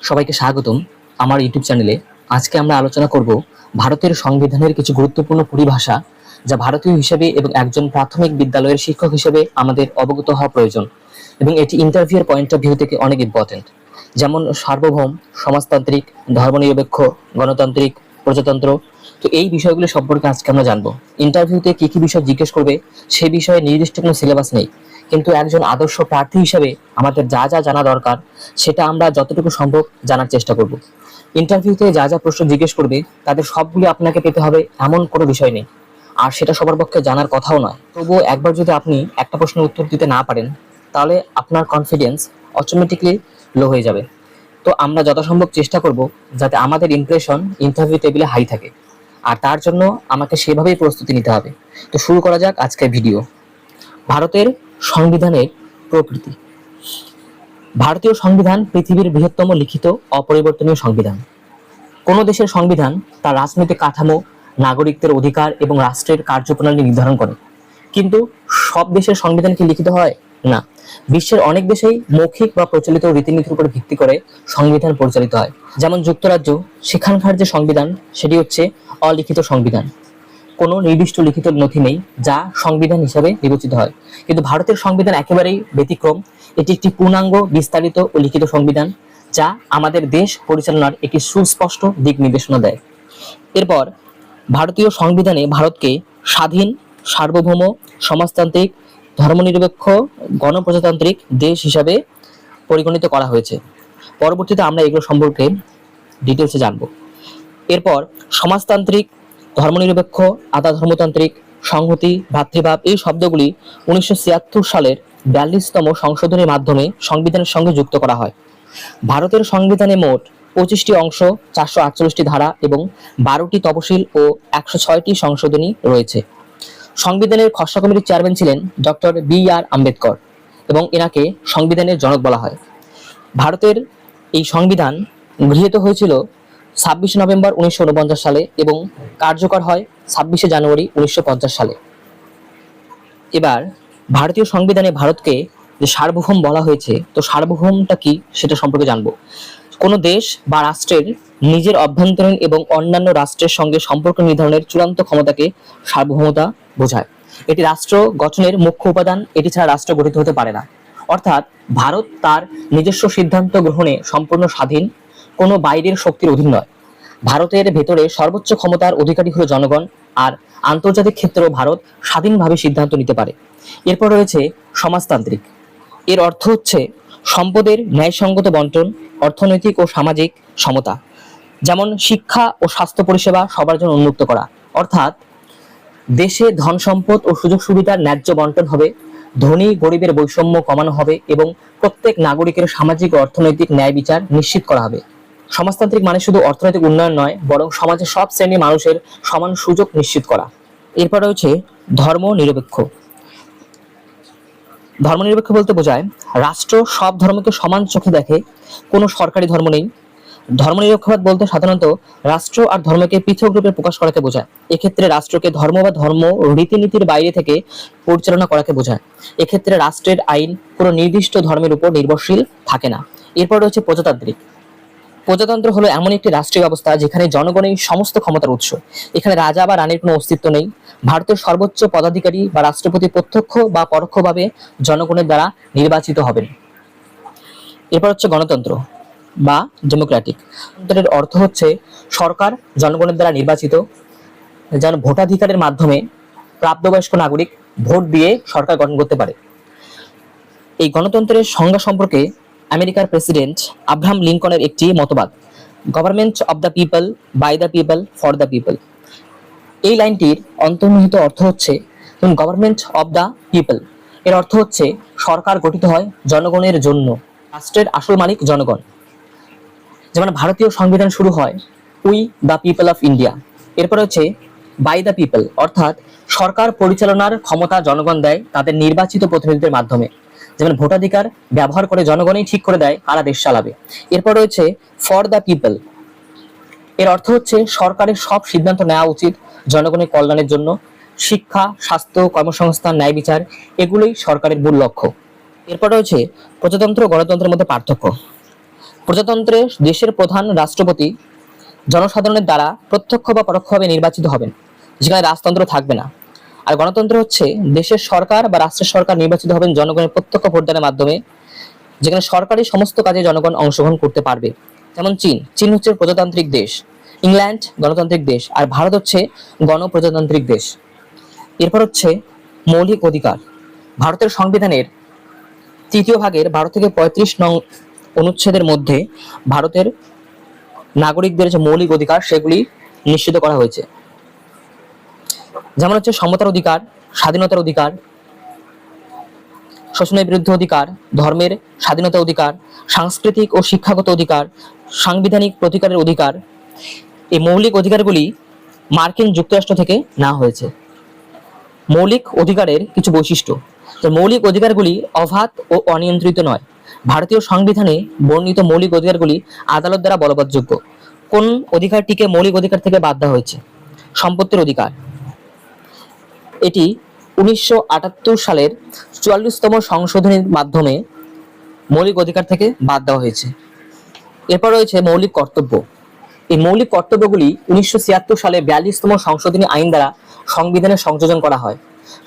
সবাইকে স্বাগতম আমার ইউটিউব চ্যানেলে। আজকে আমরা আলোচনা করব ভারতের সংবিধানের কিছু গুরুত্বপূর্ণ পরিভাষা, যা ভারতীয় হিসেবে এবং একজন প্রাথমিক বিদ্যালয়ের শিক্ষক হিসেবে আমাদের অবগত হওয়া প্রয়োজন, এবং এটি ইন্টারভিউয়ের পয়েন্ট অফ ভিউ থেকে অনেক ইম্পর্টেন্ট। যেমন সার্বভৌম, সমাজতান্ত্রিক, ধর্মনিরপেক্ষ, গণতান্ত্রিক, প্রজাতন্ত্র। তো এই বিষয়গুলো সম্পর্কে আজকে আমরা জানবো। ইন্টারভিউতে কি কি বিষয় জিজ্ঞেস করবে সেই বিষয়ে নির্দিষ্ট কোনো সিলেবাস নেই, কিন্তু একজন আদর্শ প্রার্থী হিসেবে আমাদের যা যা জানা দরকার সেটা আমরা যতটুকু সম্ভব জানার চেষ্টা করব। ইন্টারভিউতে যা যা প্রশ্ন জিজ্ঞেস করবে তাদের সবগুলি আপনাকে পেতে হবে এমন কোনো বিষয় নেই, আর সেটা সবার পক্ষে জানার কথাও নয়। তবুও একবার যদি আপনি একটা প্রশ্নের উত্তর দিতে না পারেন, তাহলে আপনার কনফিডেন্স অটোমেটিকলি লো হয়ে যাবে। তো আমরা যথাসম্ভব চেষ্টা করব যাতে আমাদের ইমপ্রেশন ইন্টারভিউ টেবিলে হাই থাকে, আর তার জন্য আমাকে সেভাবেই প্রস্তুতি নিতে হবে। তো শুরু করা যাক আজকের ভিডিও। ভারতের সংবিধানের প্রকৃতি। ভারতীয় সংবিধান পৃথিবীর বৃহত্তম লিখিত অপরিবর্তনীয় সংবিধান। কোনো দেশের সংবিধান তার রাজনৈতিক কাঠামো, নাগরিকদের অধিকার এবং রাষ্ট্রের কার্যপ্রণালী নির্ধারণ করে, কিন্তু সব দেশের সংবিধান কি লিখিত হয়? না। বিশ্বের অনেক দেশেই মৌখিক বা প্রচলিত রীতিনীতির উপর ভিত্তি করে সংবিধান পরিচালিত হয়। যেমন যুক্তরাজ্য, সেখানকার যে সংবিধান সেটি হচ্ছে অলিখিত সংবিধান। কোনো নির্দিষ্ট লিখিত নথি নেই যা সংবিধান হিসাবে বিবেচিত হয়, কিন্তু ভারতের সংবিধান একেবারেই ব্যতিক্রম। এটি একটি পূর্ণাঙ্গ, বিস্তারিত ও লিখিত সংবিধান, যা আমাদের দেশ পরিচালনার একটি সুস্পষ্ট দিক নির্দেশনা দেয়। এরপর ভারতীয় সংবিধানে ভারতকে স্বাধীন, সার্বভৌম, সমাজতান্ত্রিক, ধর্মনিরপেক্ষ, গণপ্রজাতান্ত্রিক দেশ হিসাবে পরিগণিত করা হয়েছে। পরবর্তীতে আমরা এগুলো সম্পর্কে ডিটেলসে জানব। এরপর সমাজতান্ত্রিক, ধর্মনিরপেক্ষ, আধা ধর্মতান্ত্রিক, সংহতি, ভ্রাতৃভাব এই শব্দগুলি 1976 সালের 42তম সংশোধনীর মাধ্যমে সংবিধানের সঙ্গে যুক্ত করা হয়। ভারতের সংবিধানে মোট 25টি অংশ, 448টি ধারা এবং 12টি তফসিল ও 106টি সংশোধনী রয়েছে। সংবিধানের খসড়া কমিটির চেয়ারম্যান ছিলেন ডক্টর বি.আর. আম্বেদকর, এবং এনাকে সংবিধানের জনক বলা হয়। ভারতের এই সংবিধান গৃহীত হয়েছিল 26 নভেম্বর 1949 সালে এবং কার্যকর হয় 26 জানুয়ারি 1950 সালে। এবার ভারতীয় সংবিধানে ভারতকে যে সার্বভৌম বলা হয়েছে, তো সার্বভৌমটা কি সেটা সম্পর্কে জানবো। কোনো দেশ বা রাষ্ট্রের নিজের অভ্যন্তরীণ এবং অন্যান্য রাষ্ট্রের সঙ্গে সম্পর্ক নির্ধারণের চূড়ান্ত ক্ষমতাকে সার্বভৌমতা বোঝায়। এটি রাষ্ট্র গঠনের মুখ্য উপাদান, এটি ছাড়া রাষ্ট্র গঠিত হতে পারে না। অর্থাৎ ভারত তার নিজস্ব সিদ্ধান্ত গ্রহণে সম্পূর্ণ স্বাধীন, কোনো বাইরের শক্তির অধীন নয়। ভারতের ভেতরে সর্বোচ্চ ক্ষমতার অধিকারী হলো জনগণ, আর আন্তর্জাতিক ক্ষেত্রেও ভারত স্বাধীনভাবে সিদ্ধান্ত নিতে পারে। এরপর রয়েছে সমাজতান্ত্রিক। এর অর্থ হচ্ছে সম্পদের ন্যায়সঙ্গত বন্টন, অর্থনৈতিক ও সামাজিক সমতা, যেমন শিক্ষা ও স্বাস্থ্য পরিষেবা সবার জন্য উন্মুক্ত করা। অর্থাৎ দেশে ধন সম্পদ ও সুযোগ সুবিধার ন্যায্য বন্টন হবে, ধনী গরিবের বৈষম্য কমানো হবে এবং প্রত্যেক নাগরিকের সামাজিক ও অর্থনৈতিক ন্যায় বিচার নিশ্চিত করা হবে। সমাজতান্ত্রিক মানে শুধু অর্থনৈতিক উন্নয়ন নয়, বরং সমাজের সব শ্রেণীর মানুষের সমান সুযোগ নিশ্চিত করা। এরপর রয়েছে ধর্মনিরপেক্ষ। ধর্মনিরপেক্ষ বলতে বোঝায় রাষ্ট্র সব ধর্মকে সমান চোখে দেখে, কোনো সরকারি ধর্ম নেই। ধর্মনিরপেক্ষবাদ বলতে সাধারণত রাষ্ট্র আর ধর্মকে পৃথক রূপে প্রকাশ করাকে বোঝায়। এক্ষেত্রে রাষ্ট্রকে ধর্ম বা ধর্ম রীতিনীতির বাইরে থেকে পরিচালনা করাকে বোঝায়। এক্ষেত্রে রাষ্ট্রের আইন কোনো নির্দিষ্ট ধর্মের উপর নির্ভরশীল থাকে না। এরপর রয়েছে প্রজাতান্ত্রিক। প্রজাতন্ত্র হলো এমন একটি রাষ্ট্রীয় ব্যবস্থা যেখানে জনগণই সমস্ত ক্ষমতার উৎস। এখানে রাজা বা রানীর কোনো অস্তিত্ব নেই। ভারতের সর্বোচ্চ পদাধিকারী বা রাষ্ট্রপতি প্রত্যক্ষ বা পরোক্ষভাবে জনগণের দ্বারা নির্বাচিত হবেন। এরপর হচ্ছে গণতন্ত্র বা ডেমোক্রেটিক। গণতন্ত্রের অর্থ হচ্ছে সরকার জনগণের দ্বারা নির্বাচিত, যেন ভোটাধিকারের মাধ্যমে প্রাপ্তবয়স্ক নাগরিক ভোট দিয়ে সরকার গঠন করতে পারে। এই গণতন্ত্রের সংজ্ঞা সম্পর্কে আমেরিকার প্রেসিডেন্ট আব্রাহাম লিঙ্কনের একটি মতবাদ, government of the people, by the people, for the people. এই লাইনটির অন্তর্নিহিত অর্থ হচ্ছে গভর্নমেন্ট অব দ্য পিপল এর অর্থ হচ্ছে সরকার গঠিত হয় জনগণের জন্য, রাষ্ট্রের আসল মালিক জনগণ। যেমন ভারতীয় সংবিধান শুরু হয় we the people of India. এরপর হচ্ছে বাই দ্য পিপল, অর্থাৎ সরকার পরিচালনার ক্ষমতা জনগণ দেয় তাদের নির্বাচিত প্রতিনিধিদের মাধ্যমে। যেমন ভোটাধিকার ব্যবহার করে জনগণই ঠিক করে দেয় কারা দেশ চালাবে। এরপর রয়েছে ফর দ্য পিপল। এর অর্থ হচ্ছে সরকারের সব সিদ্ধান্ত নেওয়া উচিত জনগণের কল্যাণের জন্য। শিক্ষা, স্বাস্থ্য, কর্মসংস্থান, ন্যায় বিচার এগুলোই সরকারের মূল লক্ষ্য। এরপর রয়েছে প্রজাতন্ত্র ও গণতন্ত্রের মধ্যে পার্থক্য। প্রজাতন্ত্রে দেশের প্রধান রাষ্ট্রপতি জনসাধারণের দ্বারা প্রত্যক্ষ বা পরোক্ষভাবে নির্বাচিত হবেন, যেখানে রাজতন্ত্র থাকবে না। আর গণতন্ত্র হচ্ছে দেশের সরকার বা রাষ্ট্রের সরকার নির্বাচিত হবেন জনগণের প্রত্যক্ষ ভোটদানের মাধ্যমে, যেখানে সরকারি সমস্ত কাজে জনগণ অংশগ্রহণ করতে পারবে। যেমন চীন হচ্ছে প্রজাতান্ত্রিক দেশ, ইংল্যান্ড গণতান্ত্রিক দেশ, আর ভারত হচ্ছে গণপ্রজাতান্ত্রিক দেশ। এরপর হচ্ছে মৌলিক অধিকার। ভারতের সংবিধানের ৩য় ভাগের ১২ থেকে ৩৫ নং অনুচ্ছেদের মধ্যে ভারতের নাগরিকদের যে মৌলিক অধিকার সেগুলি নিশ্চিত করা হয়েছে। যেমন হচ্ছে সমতার অধিকার, স্বাধীনতার অধিকার, শোষণের বিরুদ্ধে অধিকার, ধর্মের স্বাধীনতা অধিকার, সাংস্কৃতিক ও শিক্ষাগত অধিকার, সাংবিধানিক প্রতিকারের অধিকার। এই মৌলিক অধিকারগুলি মার্কিন যুক্তরাষ্ট্র থেকে নেওয়া হয়েছে। মৌলিক অধিকারের কিছু বৈশিষ্ট্য। মৌলিক অধিকারগুলি অবাধ ও অনিয়ন্ত্রিত নয়। ভারতীয় সংবিধানে বর্ণিত মৌলিক অধিকারগুলি আদালত দ্বারা বলবৎযোগ্য। কোন অধিকারটিকে মৌলিক অধিকার থেকে বাদ দেওয়া হয়েছে? সম্পত্তির অধিকার। এটি 1978 সালের 44তম সংশোধনীর মাধ্যমে মৌলিক অধিকার থেকে বাদ দেওয়া হয়েছে। এরপর রয়েছে মৌলিক কর্তব্য। এই মৌলিক কর্তব্যগুলি 1976 সালে 42তম সংশোধনী আইন দ্বারা সংবিধানে সংযোজন করা হয়।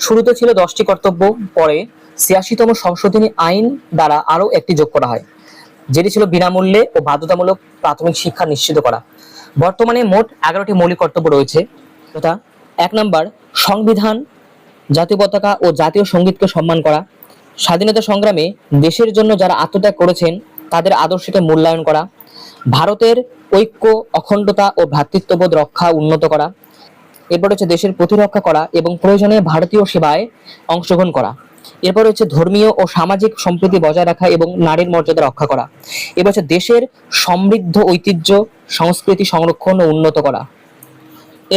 শুরুতে ছিল 10টি কর্তব্য, পরে 86তম সংশোধনী আইন দ্বারা আরও একটি যোগ করা হয়, যেটি ছিল বিনামূল্যে ও বাধ্যতামূলক প্রাথমিক শিক্ষা নিশ্চিত করা। বর্তমানে মোট 11টি মৌলিক কর্তব্য রয়েছে, যথা 1 নম্বর সংবিধান, জাতীয় পতাকা ও জাতীয় সঙ্গীতকে সম্মান করা, স্বাধীনতা সংগ্রামে দেশের জন্য যারা আত্মত্যাগ করেছেন তাদের আদর্শকে মূল্যায়ন করা, ভারতের ঐক্য, অখণ্ডতা ও ভ্রাতৃত্ববোধ রক্ষা উন্নত করা। এরপর হচ্ছে দেশের প্রতিরক্ষা করা এবং প্রয়োজনে ভারতীয় সেবায় অংশগ্রহণ করা। এরপর হচ্ছে ধর্মীয় ও সামাজিক সম্প্রীতি বজায় রাখা এবং নারীর মর্যাদা রক্ষা করা। এবার হচ্ছে দেশের সমৃদ্ধ ঐতিহ্য সংস্কৃতি সংরক্ষণ ও উন্নত করা।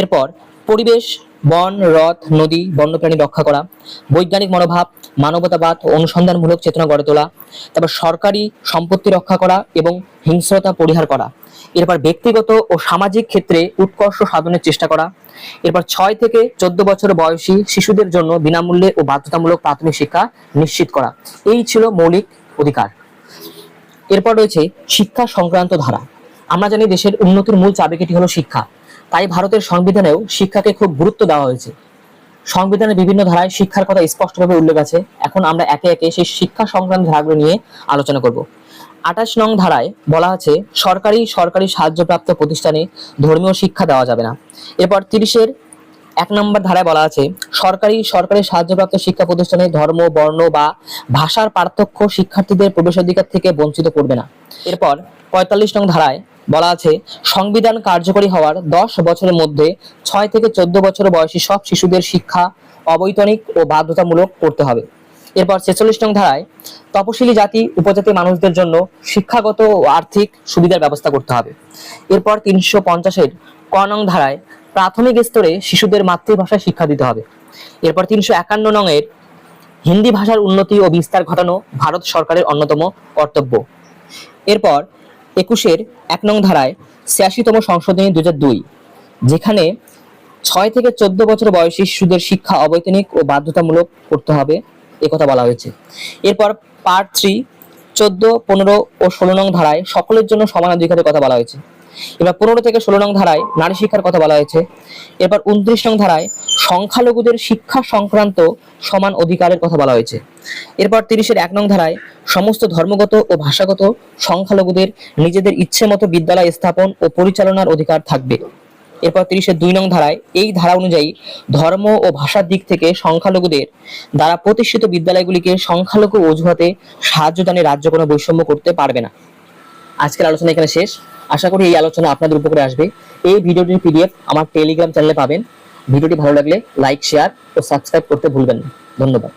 এরপর পরিবেশ, বন, হ্রদ, নদী, বন্যপ্রাণী রক্ষা করা, বৈজ্ঞানিক মনোভাব, মানবতাবাদ ও অনুসন্ধানমূলক চেতনা গড়ে তোলা, তারপর সরকারি সম্পত্তি রক্ষা করা এবং হিংস্রতা পরিহার করা। এরপর ব্যক্তিগত ও সামাজিক ক্ষেত্রে উৎকর্ষ সাধনের চেষ্টা করা। এরপর 6 থেকে 14 বছর বয়সী শিশুদের জন্য বিনামূল্যে ও বাধ্যতামূলক প্রাথমিক শিক্ষা নিশ্চিত করা। এই ছিল মৌলিক অধিকার। এরপর রয়েছে শিক্ষা সংক্রান্ত ধারা। আমরা জানি দেশের উন্নতির মূল চাবিকাঠি হলো শিক্ষা, তাই ভারতের সংবিধানেও শিক্ষাকে খুব গুরুত্ব দেওয়া হয়েছে। সংবিধানের বিভিন্ন ধারায় শিক্ষার কথা স্পষ্টভাবে উল্লেখ আছে। এখন আমরা একে একে সেই শিক্ষা সংক্রান্ত ধারাগুলো নিয়ে আলোচনা করব। 28 নং ধারায় বলা আছে সরকারি সাহায্যপ্রাপ্ত প্রতিষ্ঠানে ধর্মীয় শিক্ষা দেওয়া যাবে না। এরপর 30-এর 1 নম্বর ধারায় বলা আছে সরকারি সাহায্যপ্রাপ্ত শিক্ষা প্রতিষ্ঠানে ধর্ম, বর্ণ বা ভাষার পার্থক্য শিক্ষার্থীদের প্রবেশাধিকার থেকে বঞ্চিত করবে না। এরপর 45 নং ধারায় বলা আছে সংবিধান কার্যকরী হওয়ার 10 বছরের মধ্যে 6 থেকে 14 বছর বয়সী সব শিশুদের শিক্ষা অবৈতনিক ও বাধ্যতামূলক করতে হবে। এরপর 46 নং ধারায় তপশিলি জাতি উপজাতি মানুষদের জন্য শিক্ষাগত ও আর্থিক সুবিধার ব্যবস্থা করতে হবে। এরপর 350-এর ক নং ধারায় প্রাথমিক স্তরে শিশুদের মাতৃভাষায় শিক্ষা দিতে হবে। এরপর 351 নং-এর হিন্দি ভাষার উন্নতি ও বিস্তার ঘটানো ভারত সরকারের অন্যতম কর্তব্য। এরপর 21-এর 1 নং ধারায় 86তম সংশোধনী 2002, যেখানে 6 থেকে 14 বছর বয়সী শিশুদের শিক্ষা অবৈতনিক ও বাধ্যতামূলক করতে হবে একথা বলা হয়েছে। এরপর পার্ট 3 14, 15 ও 16 নং ধারায় সকলের জন্য সমান অধিকারের কথা বলা হয়েছে। এবার 15 থেকে 16 নং ধারায় নারী শিক্ষার কথা বলা হয়েছে। এরপর 29 নং ধারায় সংখ্যালঘুদের শিক্ষা সংক্রান্ত সমান অধিকারের কথা বলা হয়েছে। এরপর 30-এর 1 নং ধারায় সমস্ত ধর্মগত ও ভাষাগত সংখ্যালঘুদের নিজেদের ইচ্ছে মতো বিদ্যালয় স্থাপন ও পরিচালনার অধিকার থাকবে। এরপর 30-এর 2 নং ধারায় এই ধারা অনুযায়ী ধর্ম ও ভাষার দিক থেকে সংখ্যালঘুদের দ্বারা প্রতিষ্ঠিত বিদ্যালয়গুলিকে সংখ্যালঘু অজুহাতে সাহায্য দানে রাজ্য কোনো বৈষম্য করতে পারবে না। আজকের আলোচনা এখানে শেষ। আশা করি এই আলোচনা আপনাদের উপকারে আসবে। এই ভিডিওটির PDF আমার টেলিগ্রাম চ্যানেলে পাবেন। ভিডিওটি ভালো লাগলে লাইক, শেয়ার ও সাবস্ক্রাইব করতে ভুলবেন না। ধন্যবাদ।